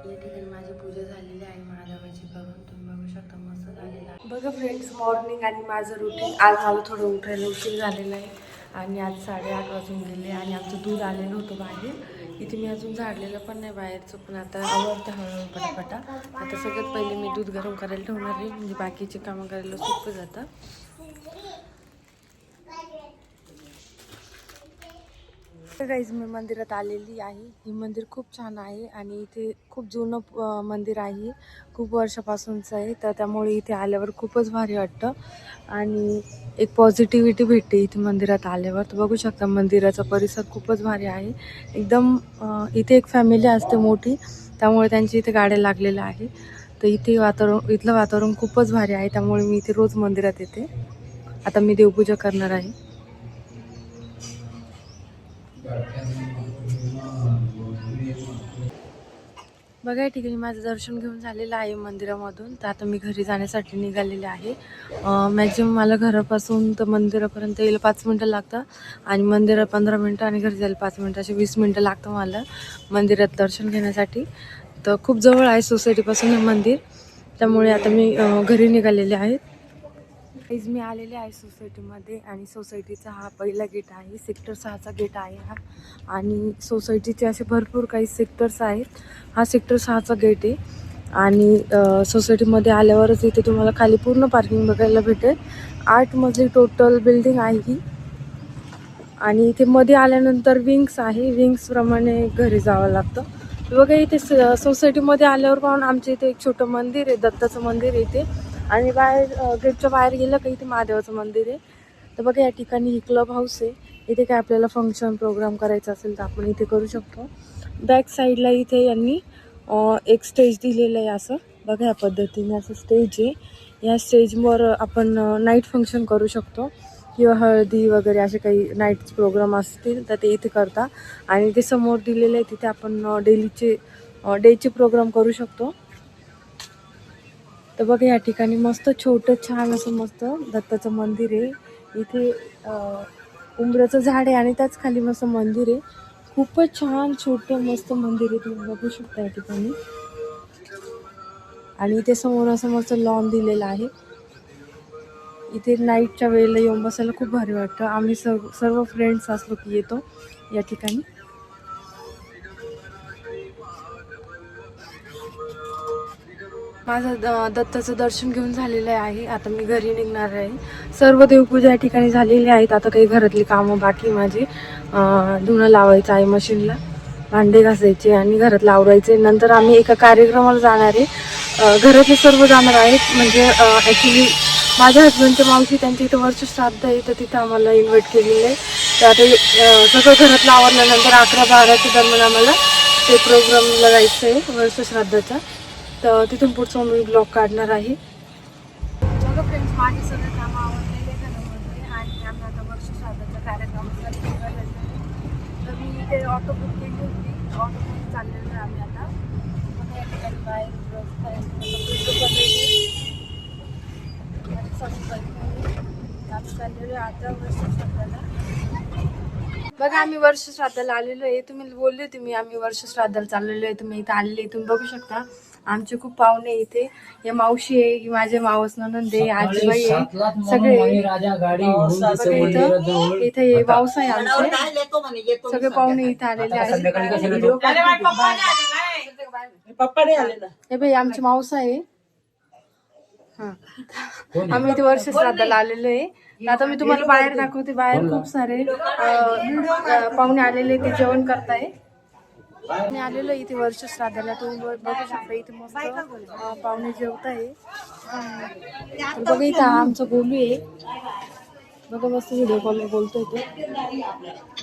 या ठिकाणी माझी पूजा झालेली आहे महादेवाची करून, तुम्ही बघू शकता मस्त झालेलं आहे. बघा फ्रेंड्स, मॉर्निंग आणि माझं रुटीन. आज मला थोडं उठायला उशीर झालेला आहे आणि आज 8:30 वाजून गेले आणि आमचं दूध आलेलं होतं बाहेर. इथे मी अजून झाडलेलं पण नाही बाहेरचं, पण आता आवडतं हळूहळू पटापटा. आता सगळ्यात पहिले मी दूध गरम करायला ठेवणार आहे, म्हणजे बाकीचे कामं करायला सोपं जातं. गाईज, मी मंदिरात आलेली आहे. हे मंदिर खूप छान आहे आणि इथे खूप जुनं मंदिर आहे, खूप वर्षापासूनचं आहे. तर त्यामुळे इथे आल्यावर खूपच भारी वाटतं आणि एक पॉझिटिव्हिटी भेटते इथे मंदिरात आल्यावर. तर बघू शकता मंदिराचा परिसर खूपच भारी आहे एकदम. इथे एक फॅमिली असते मोठी, त्यामुळे त्यांची इथे गाड्या लागलेल्या आहे. तर इथलं वातावरण खूपच भारी आहे, त्यामुळे मी इथे रोज मंदिरात येते. आता मी देवपूजा करणार आहे. बघा या ठिकाणी माझं दर्शन घेऊन झालेलं आहे मंदिरामधून. तर आता मी घरी जाण्यासाठी निघालेले आहे. मॅक्झिमम मला घरापासून तर मंदिरापर्यंत यायला 5 मिनटं लागतं आणि मंदिरात 15 मिनटं आणि घरी जायला 5 मिनटं, असे 20 मिनटं लागतं मला मंदिरात दर्शन घेण्यासाठी. तर खूप जवळ आहे सोसायटीपासून हे मंदिर, त्यामुळे आता मी घरी निघालेले आहे. मी आलेले आहे सोसायटीमध्ये आणि सोसायटीचा हा पहिला गेट आहे. सेक्टर 6चा गेट आहे हा आणि सोसायटीचे असे भरपूर काही सेक्टर्स आहेत. हा सेक्टर 6चा गेट आहे आणि सोसायटीमध्ये आल्यावरच इथे तुम्हाला खाली पूर्ण पार्किंग बघायला भेटेल. 8 मजली टोटल बिल्डिंग आहे ही आणि इथे मध्ये आल्यानंतर विंग्स आहे. विंग्सप्रमाणे घरी जावं लागतं. बघा इथे सोसायटीमध्ये आल्यावर पाहून आमच्या इथे एक छोटं मंदिर आहे, दत्ताचं मंदिर आहे इथे. आणि बाहेर गेटच्या बाहेर गेलं का इथे महादेवाचं मंदिर आहे. तर बघा या ठिकाणी ही क्लब हाऊस आहे. इथे काय आपल्याला फंक्शन प्रोग्राम करायचा असेल तर आपण इथे करू शकतो. बॅक साईडला इथे यांनी एक स्टेज दिलेलं आहे असं. बघा या पद्धतीने असं स्टेज आहे. या स्टेजवर आपण नाईट फंक्शन करू शकतो किंवा हळदी वगैरे असे काही नाईट प्रोग्राम असतील तर ते इथे करता. आणि ते समोर दिलेले आहे तिथे आपण डेचे प्रोग्राम करू शकतो. तर बघा या ठिकाणी मस्त छोटं छान असं मस्त दत्ताचं मंदिर आहे. इथे उंबराचं झाड आहे आणि त्याच खाली मस्त मंदिर आहे. खूपच छान छोटं मस्त मंदिर आहे, तुम्ही बघू शकता या ठिकाणी. आणि इथे समोर असं मस्त लॉन दिलेलं आहे. इथे नाईटच्या वेळेला येऊन बसायला खूप भारी वाटतं. आम्ही सर्व फ्रेंड्स असलो की येतो या ठिकाणी. माझं दत्ताचं दर्शन घेऊन झालेलं आहे. आता मी घरी निघणार आहे. सर्व देवपूजा या ठिकाणी झालेली आहेत. आता काही घरातली कामं बाकी माझी. धुणं लावायचं आहे मशीनला, भांडे घासायचे आणि घरातलं आवरायचे. नंतर आम्ही एका कार्यक्रमाला जाणार आहे. घरातले सर्व जाणार आहेत, म्हणजे ॲक्च्युली माझ्या हजबंडच्या मावशी त्यांच्या इथं वर्ष श्राद्ध आहे, तर तिथं आम्हाला इन्व्हाइट केलेलं आहे. तर आता सगळं घरातलं आवरल्यानंतर 11-12च्या दरम्यान आम्हाला ते प्रोग्रामला जायचं आहे वर्ष श्राद्धाचा. तर तिथून पुढचं मी ब्लॉग काढणार आहे. बघा फ्रेंड्स, माझे सगळे कामं आवडलेले घरामध्ये आणि आम्ही आता वर्ष श्राद्धाच्या कार्यक्रमासाठी निघालेलो आहे. तर मी इथे ऑटो बुक केली होती, ऑटोमध्ये चाललेलो आहे आम्ही आता. बघा या ठिकाणी बाहेर चाललेलो आहे आता वर्ष श्राद्धाला. बघा आम्ही वर्ष श्राद्धाला आलेलो आहे. तुम्ही बोलले होते मी आम्ही वर्ष श्राद्धाला चाललेलो आहे. तुम्ही इथे आलेले आहे, तुम्ही बघू शकता. आमचे खूप पाहुणे इथे. हे मावशी आहे, ही माझे मावस ननंद आहे, आजीबाई आहे, सगळे इथे हे मावस आहे आमचे. सगळे पाहुणे इथे आलेले आहेत. हे बाई आमची मावस आहे. हा, आम्ही इथे वर्ष श्राद्धाला आलेलो आहे. आता मी तुम्हाला बाहेर दाखवते. बाहेर खूप सारे पाहुणे आलेले, ते जेवण करताय. मी आलेलो इथे वर्ष श्राद्धाला. तुम्ही बघू शकता इथे मस्त पाहुणे जेवत आहे. बघा इथं आमचं गोलू आहे. बघा मस्त व्हिडिओ कॉल बोलतोय तो.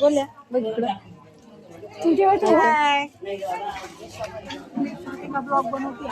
बोल्या बघ इकडं तू जेवत ब्लॉग बनवते.